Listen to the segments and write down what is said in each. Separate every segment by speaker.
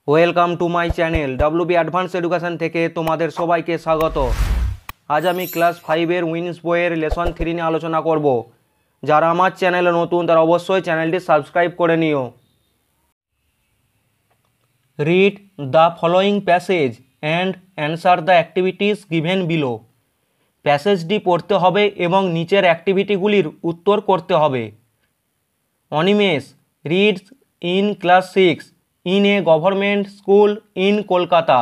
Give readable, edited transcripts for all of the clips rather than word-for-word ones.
Speaker 1: Welcome to my channel WB advance education থেকে তোমাদের সবাইকে স্বাগত। আজ আমি ক্লাস 5-এর উইন্স বইয়ের লেসন 3 নিয়ে আলোচনা করব। যারা আমার চ্যানেলে নতুন তারা অবশ্যই চ্যানেলটি সাবস্ক্রাইব করে নিও। Read the following passage and answer the activities given below. প্যাসেজটি পড়তে হবে এবং নিচের অ্যাক্টিভিটিগুলির উত্তর করতে হবে। Animesh reads in class 6 in a government school in Kolkata.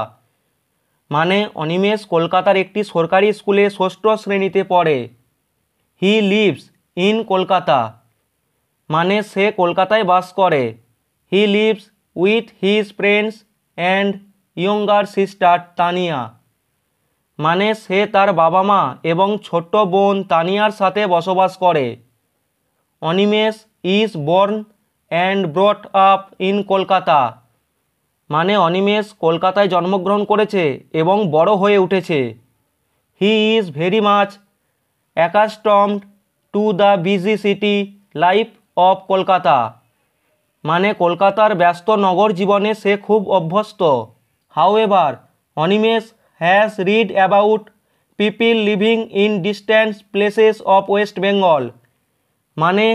Speaker 1: মানে অনিমেষ কলকাতার একটি সরকারি স্কুলে ষষ্ঠ শ্রেণীতে পড়ে। হি লিভস ইন কলকাতা মানে সে কলকাতায় বাস করে। He lives with his friends and younger sister Tania মানে সে তার বাবা মা এবং ছোট্ট বোন তানিয়ার সাথে বসবাস করে। Animesh is born and brought up in Kolkata মানে অনিমেষ কলকাতায় জন্মগ্রহণ করেছে এবং বড় হয়ে উঠেছে। He is very much accustomed to the busy city life of Kolkata মানে কলকাতার ব্যস্ত নগর জীবনে সে খুব অভ্যস্ত। However Animesh has read about people living in distant places of West Bengal মানে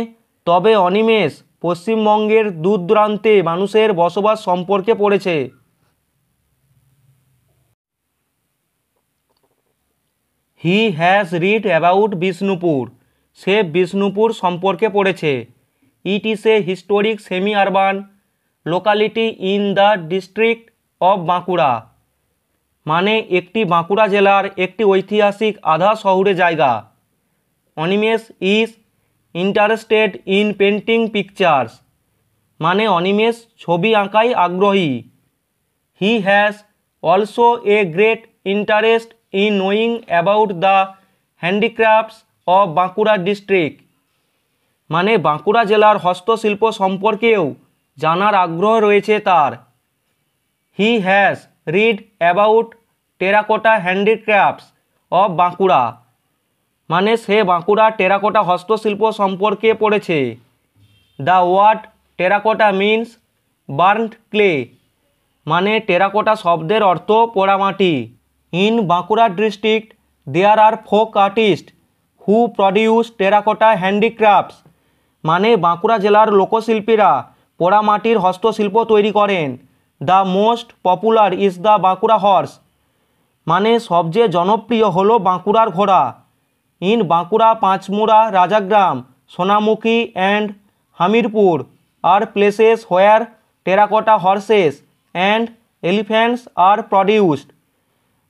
Speaker 1: তবে অনিমেষ পশ্চিমবঙ্গের দূর দূরান্তে মানুষের বসবাস সম্পর্কে পড়েছে। He has read about Bishnupur সে বিষ্ণুপুর সম্পর্কে পড়েছে। It is a historic semi urban locality in the district of Bankura মানে একটি বাঁকুড়া জেলার একটি ঐতিহাসিক আধা শহুরে জায়গা। Animesh is interested in painting pictures মানে অনিমেষ ছবি আঁকায় আগ্রহী। He has also a great interest in knowing about the handicrafts of Bankura district মানে বাঁকুড়া জেলার হস্তশিল্প সম্পর্কেও জানার আগ্রহ রয়েছে তার। He has read about terracotta handicrafts of Bankura মানে সে বাঁকুড়া টেরাকোটা হস্তশিল্প সম্পর্কে পড়েছে। The word terracotta means burned clay মানে টেরাকোটা শব্দের অর্থ পোড়ামাটি। In Bankura district there are folk artist who produce terracotta handicrafts মানে বাঁকুড়া জেলার লোকশিল্পীরা পোড়ামাটির হস্তশিল্প তৈরি করেন। The most popular is the Bankura horse মানে সবচেয়ে জনপ্রিয় হলো বাঁকুড়ার ঘোড়া। In Bankura Panchmura Rajagram Sonamukhi and Hamirpur are places where terracotta horses and elephants R produced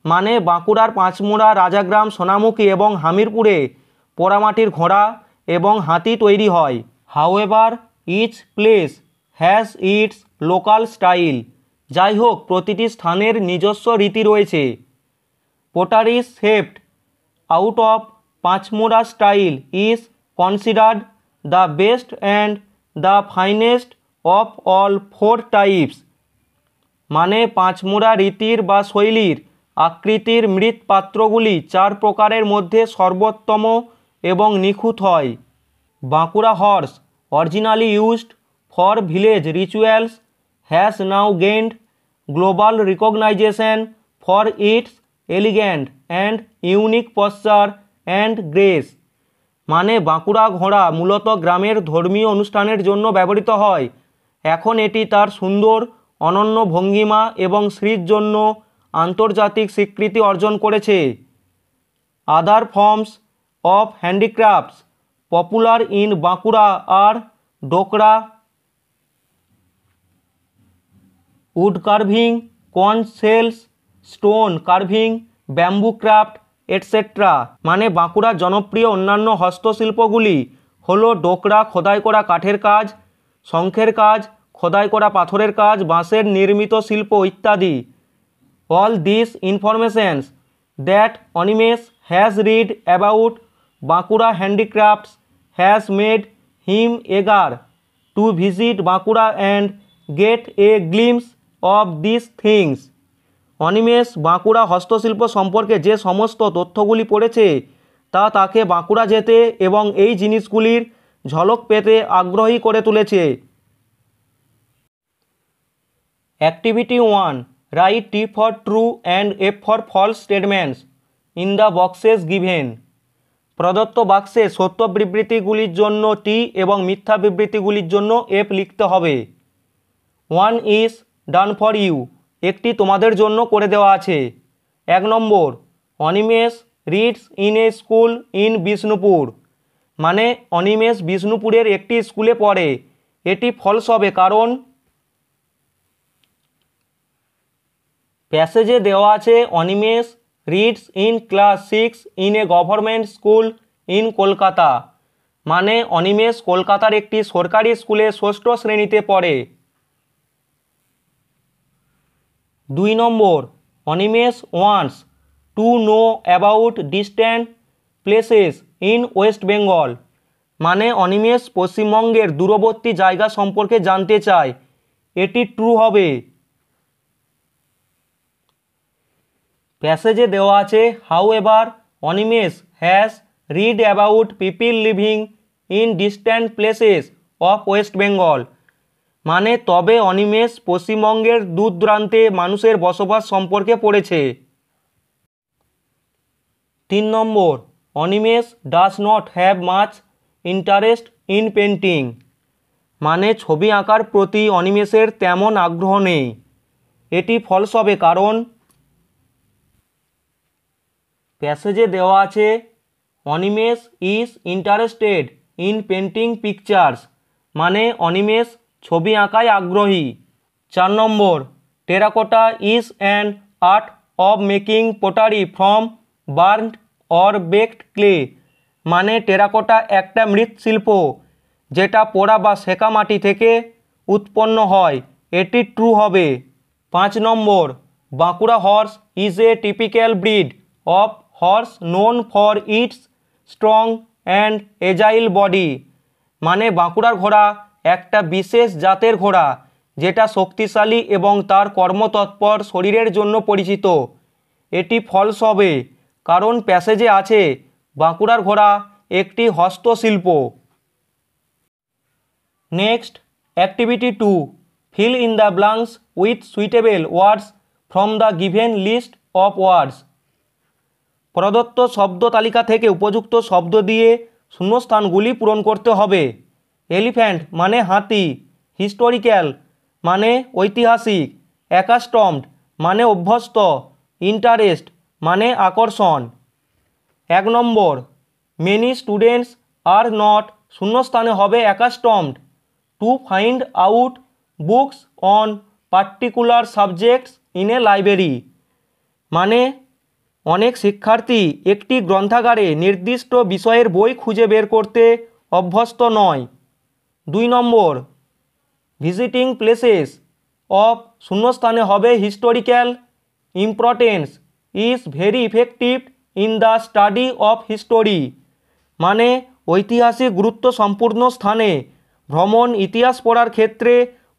Speaker 1: মানে বাঁকুড়ার পাঁচমুড়া রাজাগ্রাম সোনামুখী এবং হামিরপুরে পোড়ামাটির ঘোড়া এবং হাতি তৈরি হয়। However each place has its local style যাই হোক প্রতিটি স্থানের নিজস্ব রীতি রয়েছে। Potteries shaped out of Panchmura style is considered the best and the finest of all 4 types মানে পাঁচমুড়া রীতির বা শৈলীর আকৃতির মৃৎপাত্রগুলি 4 প্রকারের মধ্যে সর্বোত্তম এবং নিখুঁত হয়। Bankura horse originally used for village rituals has now gained global recognition for it's elegant and unique posture and grace মানে বাঁকুড়া ঘোড়া মূলত গ্রামের ধর্মীয় অনুষ্ঠানের জন্য ব্যবহৃত হয়। এখন এটি তার সুন্দর অনন্য ভঙ্গিমা এবং শ্রীর জন্য আন্তর্জাতিক স্বীকৃতি অর্জন করেছে। Other forms of handicrafts popular in Bankura are dokra wood carving conch shells stone carving bamboo craft etcetera মানে বাঁকুড়ার জনপ্রিয় অন্যান্য হস্তশিল্পগুলি হলো ডোকরা খোদাই করা কাঠের কাজ, শঙ্খের কাজ, খোদাই করা পাথরের কাজ, বাঁশের নির্মিত শিল্প ইত্যাদি। All this informations that Animesh has read about Bankura handicrafts has made him এগার to visit Bankura and get A glimpse of this things Animesh Bankura হস্তশিল্প সম্পর্কে যে সমস্ত তথ্যগুলি পড়েছে তা তাকে বাঁকুড়া যেতে এবং এই জিনিসগুলির ঝলক পেতে আগ্রহী করে তুলেছে। Activity 1, right T for true and F for false statements in the boxes given। প্রদত্ত বাক্সে সত্য বিবৃতিগুলির জন্য টি এবং মিথ্যা বিবৃতিগুলির জন্য এফ লিখতে হবে। 1 is done for you, একটি তোমাদের জন্য করে দেওয়া আছে। 1 নম্বর, Animesh reads in a school in Bishnupur, মানে অনিমেষ বিষ্ণুপুরের একটি স্কুলে পড়ে। এটি ফলস হবে কারণ প্যাসেজে দেওয়া আছে Animesh reads in class 6 in a government school in Kolkata, মানে অনিমেষ কলকাতার একটি সরকারি স্কুলে 6ষ্ঠ শ্রেণীতে পড়ে। 2 নম্বর, Animesh wants to know about distant places in West Bengal, মানে অনিমেষ পশ্চিমবঙ্গের দূরবর্তী জায়গা সম্পর্কে জানতে চায়। এটি ট্রু হবে। প্যাসেজে দেওয়া আছে however Animesh has read about people living in distant places of West Bengal, মানে তবে অনিমেষ পশ্চিমবঙ্গের দূর দূরান্তে মানুষের বসবাস সম্পর্কে পড়েছে। 3 নম্বর, Animesh does not have much interest in painting, মানে ছবি আঁকার প্রতি অনিমেষের তেমন আগ্রহ নেই। এটি ফলস হবে কারণ প্যাসেজে দেওয়া আছে Animesh is interested in painting pictures, মানে অনিমেষ ছবি আঁকায় আগ্রহী। 4 নম্বর, terracotta is an art of making pottery from burned or baked clay, মানে টেরাকোটা একটা মৃৎশিল্প যেটা পোড়া বা সেকা মাটি থেকে উৎপন্ন হয়। এটি ট্রু হবে। 5 নম্বর, Bankura horse is a typical breed of horse known for its strong and agile body, মানে বাঁকুড়ার ঘোড়া একটা বিশেষ জাতের ঘোড়া যেটা শক্তিশালী এবং তার কর্মতৎপর শরীরের জন্য পরিচিত। এটি ফলস হবে কারণ প্যাসেজে আছে বাঁকুড়ার ঘোড়া একটি হস্তশিল্প। Next, activity 2, fill in the blanks with suitable words from the given list of words. প্রদত্ত শব্দ তালিকা থেকে উপযুক্ত শব্দ দিয়ে শূন্যস্থানগুলি পূরণ করতে হবে। এলিফ্যান্ট মানে হাতি, হিস্টোরিক্যাল মানে ঐতিহাসিক, অ্যাকাস্টমড মানে অভ্যস্ত, ইন্টারেস্ট মানে আকর্ষণ। 1 নম্বর, মেনি স্টুডেন্টস আর নট শূন্যস্থানে হবে accustomed to find out books on particular subjects in a library, মানে অনেক শিক্ষার্থী একটি গ্রন্থাগারে নির্দিষ্ট বিষয়ের বই খুঁজে বের করতে অভ্যস্ত নয়। 2 নম্বর, ভিজিটিং প্লেসেস অফ শূন্যস্থানে হবে historical importance is very effective in the study of history, মানে ঐতিহাসিক গুরুত্ব সম্পূর্ণ স্থানে ভ্রমণ ইতিহাস পড়ার ক্ষেত্রে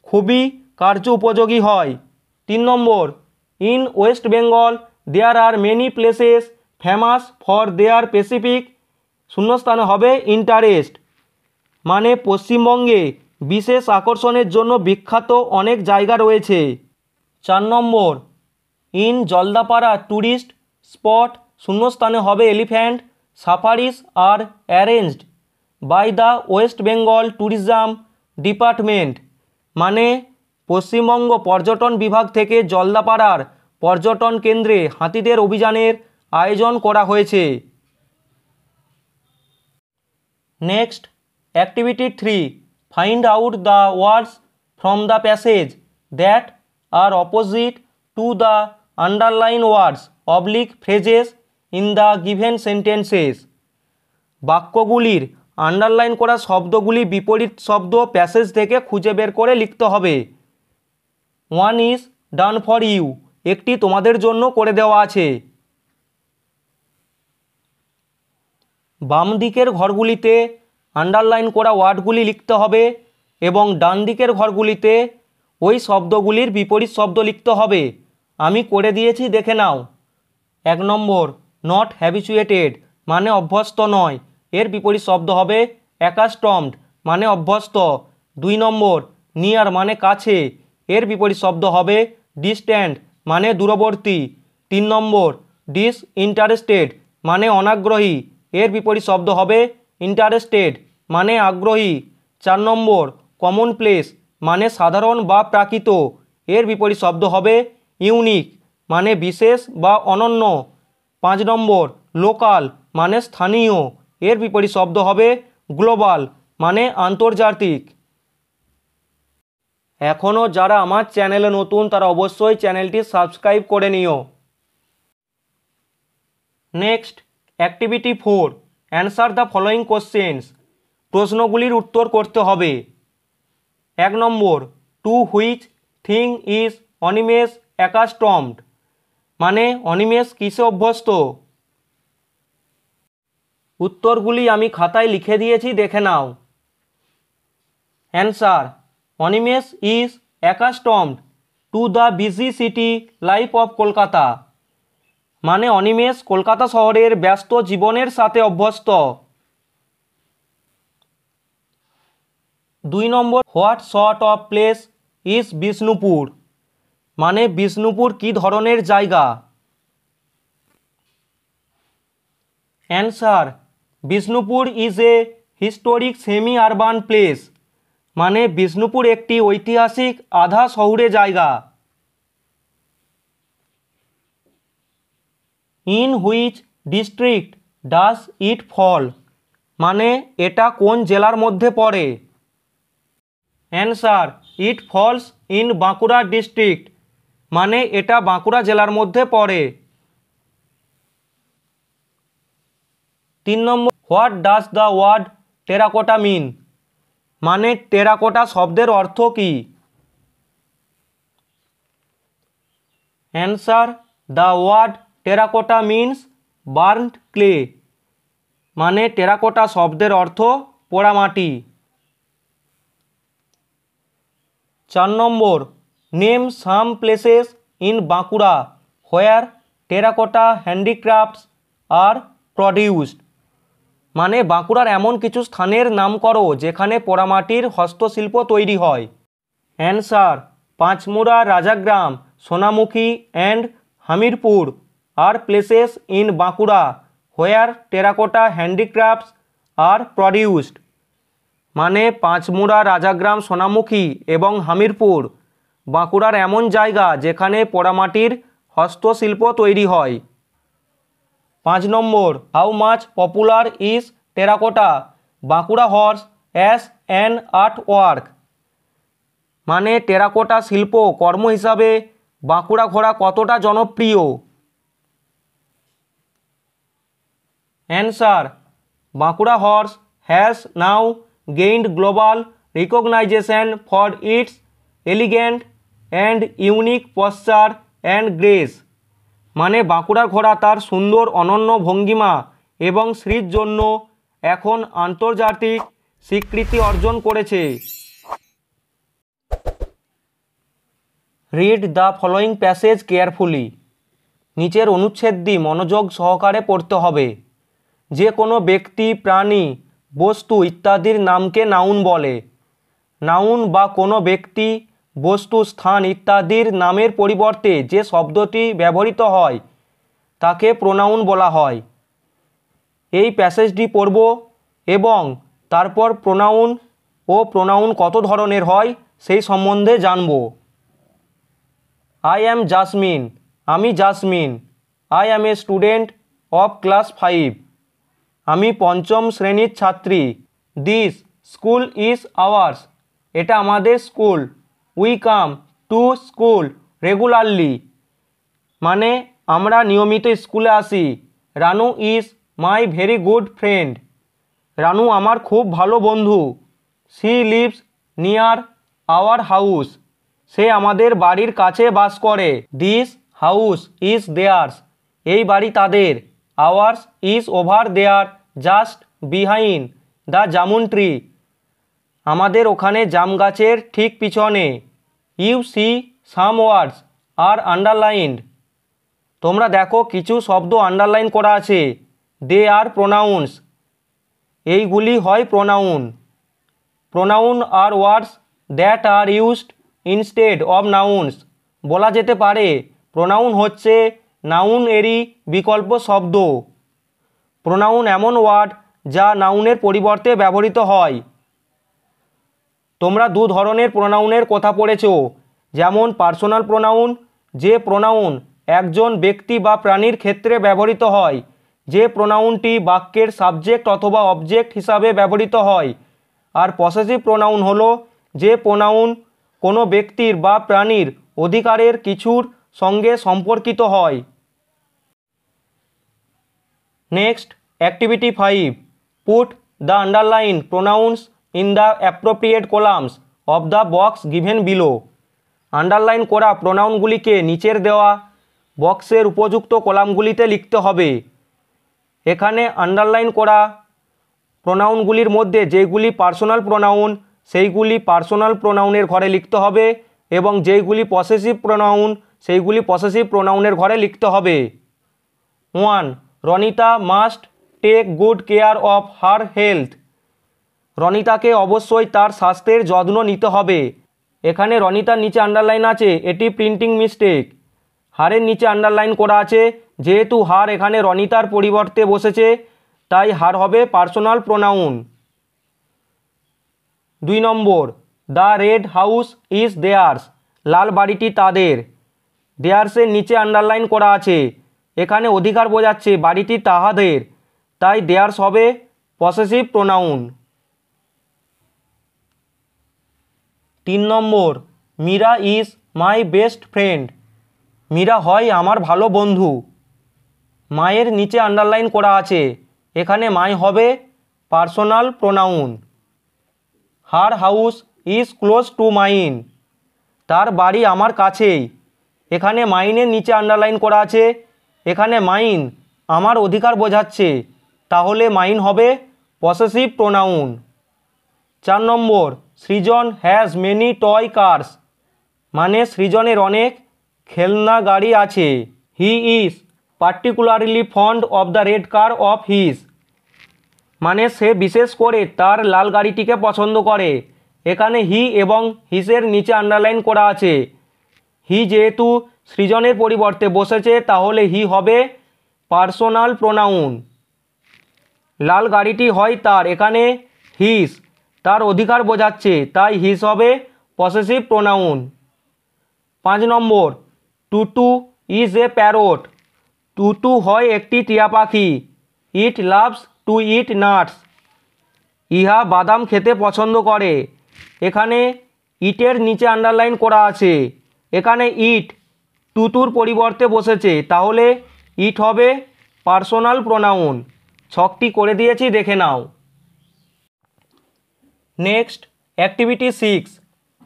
Speaker 1: খুবই কার্য উপযোগী হয়। 3 নম্বর, in West Bengal there are many places famous for their specific শূন্যস্থানে হবে ইন্টারেস্ট, মানে পশ্চিমবঙ্গে বিশেষ আকর্ষণের জন্য বিখ্যাত অনেক জায়গা রয়েছে। 4 নম্বর, ইন জলদাপাড়া ট্যুরিস্ট স্পট শূন্যস্থানে হবে elephant safaris are arranged by the West Bengal tourism department, মানে পশ্চিমবঙ্গ পর্যটন বিভাগ থেকে জলদাপাড়ার পর্যটন কেন্দ্রে হাতিদের অভিযানের আয়োজন করা হয়েছে। Next, activity 3, find out the words from the passage that are opposite to the underline words oblique phrases in the given sentences. বাক্যগুলির আন্ডারলাইন করা শব্দগুলি বিপরীত শব্দ প্যাসেজ থেকে খুঁজে বের করে লিখতে হবে। 1 ইজ ডান ফর ইউ, একটি তোমাদের জন্য করে দেওয়া আছে। বাম দিকের ঘরগুলিতে আন্ডারলাইন করা ওয়ার্ডগুলি লিখতে হবে এবং ডান দিকের ঘরগুলিতে ওই শব্দগুলির বিপরীত শব্দ লিখতে হবে। আমি করে দিয়েছি, দেখে নাও। 1 নম্বর, নট হ্যাবিচুয়েটেড মানে অভ্যস্ত নয়, এর বিপরীত শব্দ হবে অ্যাকাস্টমড মানে অভ্যস্ত। 2 নম্বর, নিয়ার মানে কাছে, এর বিপরীত শব্দ হবে ডিস্ট্যান্ট মানে দূরবর্তী। 3 নম্বর ডিসইন্টারেস্টেড মানে অনাগ্রহী, এর বিপরীত শব্দ হবে ইন্টারেস্টেড মানে আগ্রহী। 4 নম্বর কমনপ্লেস মানে সাধারণ বা প্রাকৃত, এর বিপরীত শব্দ হবে ইউনিক মানে বিশেষ বা অনন্য। 5 নম্বর লোকাল মানে স্থানীয়, এর বিপরীত শব্দ হবে গ্লোবাল মানে আন্তর্জাতিক। এখনও যারা আমার চ্যানেলে নতুন তারা অবশ্যই চ্যানেলটি সাবস্ক্রাইব করে নিও। Next activity 4, answer the following questions. প্রশ্নগুলির উত্তর করতে হবে। 1 নম্বর to which thing is Animesh accustomed মানে অনিমেষ কিসে অভ্যস্ত। উত্তরগুলি আমি খাতায় লিখে দিয়েছি, দেখে নাও। Answer Animesh is accustomed to the busy city life of Kolkata মানে অনিমেষ কলকাতা শহরের ব্যস্ত জীবনের সাথে অভ্যস্ত। 2 নম্বর what sort of place is Bishnupur মানে বিষ্ণুপুর কী ধরনের জায়গা। Answer Bishnupur is a historic semi urban place মানে বিষ্ণুপুর একটি ঐতিহাসিক আধা শহুরে জায়গা। In which district does it fall মানে এটা কোন জেলার মধ্যে পড়ে। Answer it falls in Bankura district মানে এটা বাঁকুড়া জেলার মধ্যে পড়ে। 3 নম্বর what does the word terracotta mean মানে টেরাকোটা শব্দের অর্থ কী। Answer the word terracotta means burned clay মানে টেরাকোটা শব্দের অর্থ পোড়ামাটি। 4 নম্বর name some places in Bankura where terracotta handicrafts are produced মানে বাঁকুড়ার এমন কিছু স্থানের নাম করো যেখানে পোড়ামাটির হস্তশিল্প তৈরি হয়। Answer Panchmura, Rajagram, Sonamukhi and Hamirpur are places in Bankura where terracotta handicrafts are produced মানে পাঁচমুড়া, রাজাগ্রাম, সোনামুখী এবং হামিরপুর বাঁকুড়ার এমন জায়গা যেখানে পোড়ামাটির হস্তশিল্প তৈরি হয়। 5 নম্বর how much popular is terracotta Bankura horse as an art work মানে টেরাকোটা শিল্প কর্ম হিসাবে বাঁকুড়া ঘোড়া কতটা জনপ্রিয়। Answer Bankura horse has now gained global recognition for its elegant and unique posture and grace মানে বাঁকুড়া ঘোড়া তার সুন্দর অনন্য ভঙ্গিমা এবং শ্রীর জন্য এখন আন্তর্জাতিক স্বীকৃতি অর্জন করেছে। Read the following passage carefully নিচের অনুচ্ছেদটি মনোযোগ সহকারে পড়তে হবে। যে কোনো ব্যক্তি, প্রাণী, বস্তু ইত্যাদির নামকে নাউন বলে। নাউন বা কোনো ব্যক্তি, বস্তু, স্থান ইত্যাদির নামের পরিবর্তে যে শব্দটি ব্যবহৃত হয় তাকে প্রোনাউন বলা হয়। এই প্যাসেজটি পড়ব এবং তারপর প্রোনাউন ও প্রোনাউন কত ধরনের হয় সেই সম্বন্ধে জানব। আই অ্যাম জাসমিন আমি jasmine. I am a student of class 5 আমি পঞ্চম শ্রেণীর ছাত্রী। দিস স্কুল ইজ আওয়ার্স এটা আমাদের স্কুল। We come to school regularly মানে আমরা নিয়মিত স্কুলে আসি। Ranu is my very good friend Ranu আমার খুব ভালো বন্ধু। She lives near our house সে আমাদের বাড়ির কাছে বাস করে। দিস হাউস ইজ দেয়ার্স এই বাড়ি তাদের। Ours is over there just behind the jamun tree আমাদের ওখানে জাম গাছের ঠিক পিছনে। You see some words are underlined তোমরা দেখো কিছু শব্দ আন্ডারলাইন করা আছে। দে আর প্রোনাউন্স এইগুলি হয় pronoun. Pronoun are words that are used instead of nouns. বলা যেতে পারে প্রোনাউন হচ্ছে নাউন এরই বিকল্প শব্দ। প্রোনাউন এমন ওয়ার্ড যা নাউনের পরিবর্তে ব্যবহৃত হয়। তোমরা দু ধরনের প্রোনাউনের কথা পড়েছো, যেমন পার্সোনাল প্রোনাউন, যে প্রোনাউন একজন ব্যক্তি বা প্রাণীর ক্ষেত্রে ব্যবহৃত হয়, যে প্রোনাউনটি বাক্যের সাবজেক্ট অথবা অবজেক্ট হিসাবে ব্যবহৃত হয়। আর পসেসিভ প্রোনাউন হলো যে প্রোনাউন কোনো ব্যক্তির বা প্রাণীর অধিকারের কিছুর সঙ্গে সম্পর্কিত হয়। Next, activity 5, put the underline pronounce in the appropriate columns of the box given below. Underline করা প্রোনাউনগুলিকে নিচের দেওয়া বক্সের উপযুক্ত কলামগুলিতে লিখতে হবে। এখানে আন্ডারলাইন করা প্রোনাউনগুলির মধ্যে যেগুলি পার্সোনাল প্রোনাউন সেইগুলি পার্সোনাল প্রোনাউনের ঘরে লিখতে হবে, এবং যেইগুলি পসেসিভ প্রোনাউন সেইগুলি পসেসিভ প্রোনাউনের ঘরে লিখতে হবে। 1. Ronita must take good care of her health. রনিতাকে অবশ্যই তার স্বাস্থ্যের যত্ন নিতে হবে। এখানে রনিতার নিচে আন্ডারলাইন আছে, এটি প্রিন্টিং মিস্টেক। হারের নিচে আন্ডারলাইন করা আছে, যেহেতু হার এখানে রনিতার পরিবর্তে বসেছে তাই হার হবে পার্সোনাল প্রোনাউন। 2 নম্বর, the red house is theirs. লাল বাড়িটি তাদের। দেয়ার্সের নিচে আন্ডারলাইন করা আছে, এখানে অধিকার বোঝাচ্ছে বাড়িটি তাহাদের, তাই দেয়ার্স হবে পসেসিভ প্রোনাউন। 3 নম্বর, Meera is my best friend. Meera হয় আমার ভালো বন্ধু। মায়ের নিচে আন্ডারলাইন করা আছে, এখানে মাই হবে personal pronoun. Her house is close two mine. তার বাড়ি আমার কাছেই। এখানে মাইনের নিচে আন্ডারলাইন করা আছে, এখানে মাইন আমার অধিকার বোঝাচ্ছে, তাহলে মাইন হবে পসেসিভ প্রোনাউন। 4 নম্বর, Srijan has many toy cars. মানে সৃজনের অনেক খেলনা গাড়ি আছে। He is particularly fond of the red car of his. মানে সে বিশেষ করে তার লাল গাড়িটিকে পছন্দ করে। এখানে হি এবং হিসের নিচে আন্ডারলাইন করা আছে। হি যেহেতু সৃজনের পরিবর্তে বসেছে তাহলে হি হবে পার্সোনাল প্রোনাউন। লাল গাড়িটি হয় তার, এখানে হিস তার অধিকার বোঝাচ্ছে, তাই হিস হবে possessive pronoun. 5 number, Tutu is a parrot. Tutu হয় একটি টিয়া পাখি। ইট লাভস টু ইট নাটস। ইহা বাদাম খেতে পছন্দ করে। এখানে ইটের নিচে আন্ডারলাইন করা আছে, এখানে ইট টুতুর পরিবর্তে বসেছে, তাহলে ইট হবে পার্সোনাল প্রোনাউন। ছকটি করে দিয়েছি, দেখে নাও। Next, activity 6,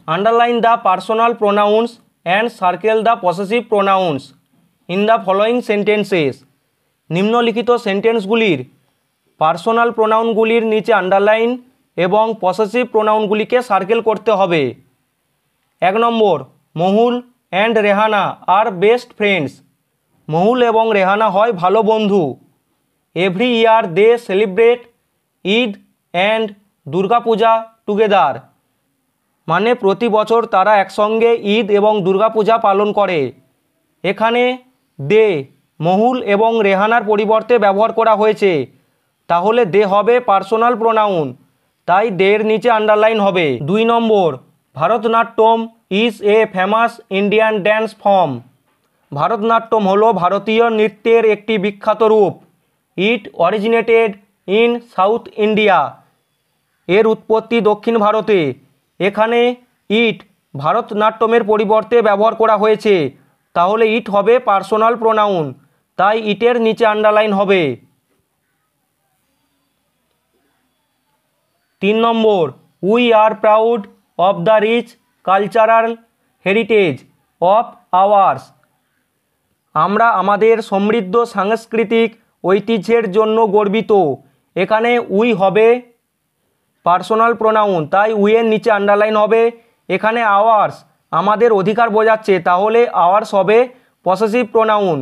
Speaker 1: underline the personal pronouns and circle the possessive pronouns in the following sentences. নিম্নলিখিত সেন্টেন্সগুলির পার্সোনাল প্রোনাউনগুলির নিচে আন্ডারলাইন এবং পসেসিভ প্রোনাউনগুলিকে সার্কেল করতে হবে। 1 number, Mahul and Rehana are best friends. Mahul এবং রেহানা হয় ভালো বন্ধু। Every year they celebrate Eid and Durga Puja together. মানে প্রতি বছর তারা একসঙ্গে ঈদ এবং দুর্গা পূজা পালন করে। এখানে দে মহুল এবং রেহানার পরিবর্তে ব্যবহার করা হয়েছে, তাহলে দে হবে পার্সোনাল প্রোনাউন, তাই দের নিচে আন্ডারলাইন হবে। 2 number, Bharatanatyam is a famous Indian dance form. Bharatanatyam হলো ভারতীয় নৃত্যের একটি বিখ্যাত রূপ। It originated in south India. এর উৎপত্তি দক্ষিণ ভারতে। এখানে ইট ভারতনাট্যমের পরিবর্তে ব্যবহার করা হয়েছে, তাহলে ইট হবে পার্সোনাল প্রোনাউন, তাই ইটের নিচে আন্ডারলাইন হবে। 3 number, we are proud of the rich cultural heritage of ours. আমরা আমাদের সমৃদ্ধ সাংস্কৃতিক ঐতিহ্যের জন্য গর্বিত। এখানে উই হবে পার্সোনাল প্রোনাউন, তাই উইয়ের নিচে আন্ডারলাইন হবে। এখানে আওয়ার্স আমাদের অধিকার বোঝাচ্ছে, তাহলে আওয়ার্স হবে পসেসিভ প্রোনাউন,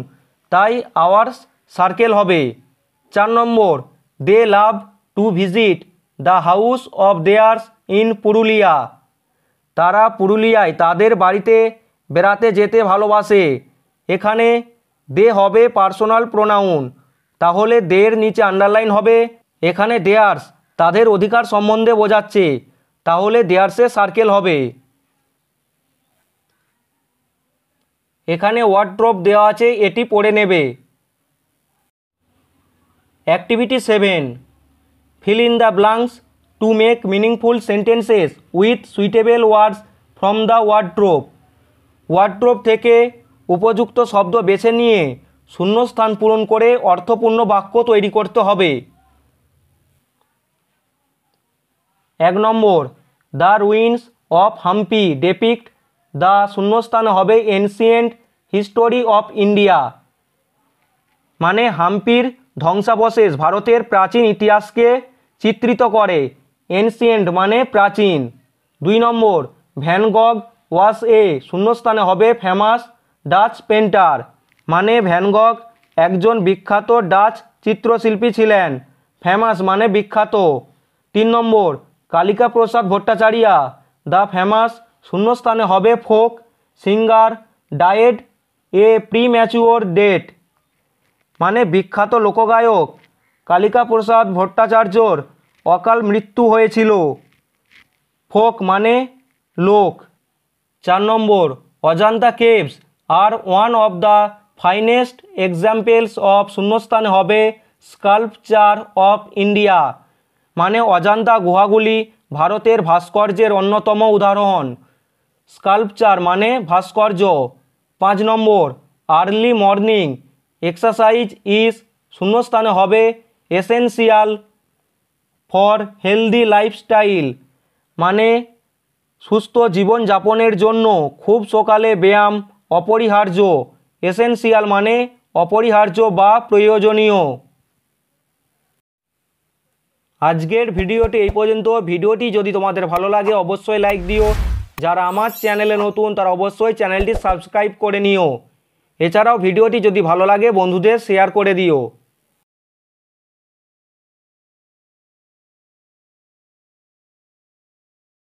Speaker 1: তাই আওয়ার্স সার্কেল হবে। 4 number, they love to visit the house of theirs in Purulia. তারা পুরুলিয়ায় তাদের বাড়িতে বেড়াতে যেতে ভালোবাসে। এখানে দে হবে পার্সোনাল প্রোনাউন, তাহলে দের নিচে আন্ডারলাইন হবে। এখানে দেয়ার্স তাদের অধিকার সম্বন্ধে বোঝাচ্ছে, তাহলে দেয়ার্সে সার্কেল হবে। এখানে ওয়ার্ড্রপ দেওয়া আছে, এটি পড়ে নেবে। Activity 7, feel in the blanks to make meaningful sentences with suitable words from the wardrobe. Wardrobe থেকে উপযুক্ত শব্দ বেছে নিয়ে শূন্যস্থান পূরণ করে অর্থপূর্ণ বাক্য তৈরি করতে হবে। 1 number, the ruins of Hampi depict the শূন্যস্থানে হবে এনসিয়েন্ট হিস্টোরি অফ ইন্ডিয়া, মানে হাম্পির ধ্বংসাবশেষ ভারতের প্রাচীন ইতিহাসকে চিত্রিত করে। এনসিয়েন্ট মানে প্রাচীন। 2 নম্বর, ভ্যান গগ ওয়াজ এ শূন্যস্থানে হবে ফেমাস ডাচ পেন্টার, মানে ভ্যান গগ একজন বিখ্যাত ডাচ চিত্রশিল্পী ছিলেন। ফেমাস মানে বিখ্যাত। 3 নম্বর, কালিকা প্রসাদ ভট্টাচার্য দ্য ফেমাস শূন্যস্থানে হবে ফোক সিঙ্গার ডায়েড এ প্রিম্যাচুওর ডেথ, মানে বিখ্যাত লোকগায়ক কালিকা প্রসাদ ভট্টাচার্যর অকাল মৃত্যু হয়েছিল। ফোক মানে লোক। 4 number, Ajanta caves are one of the finest examples of শূন্যস্থানে হবে স্কাল্পচার অফ ইন্ডিয়া, মানে অজন্তা গুহাগুলি ভারতের ভাস্কর্যের অন্যতম উদাহরণ। স্কাল্পচার মানে ভাস্কর্য। 5 নম্বর, আর্লি মর্নিং এক্সারসাইজ ইজ শূন্যস্থানে হবে এসেনশিয়াল ফর হেলদি লাইফস্টাইল, মানে সুস্থ জীবনযাপনের জন্য খুব সকালে ব্যায়াম অপরিহার্য। এসেনশিয়াল মানে অপরিহার্য বা প্রয়োজনীয়। আজকের ভিডিওটি এই পর্যন্ত। ভিডিওটি যদি তোমাদের ভালো লাগে অবশ্যই লাইক দিও। যারা আমার চ্যানেলে নতুন তারা অবশ্যই চ্যানেলটি সাবস্ক্রাইব করে নিও। এছাড়াও ভিডিওটি যদি ভালো লাগে বন্ধুদের শেয়ার করে দিও।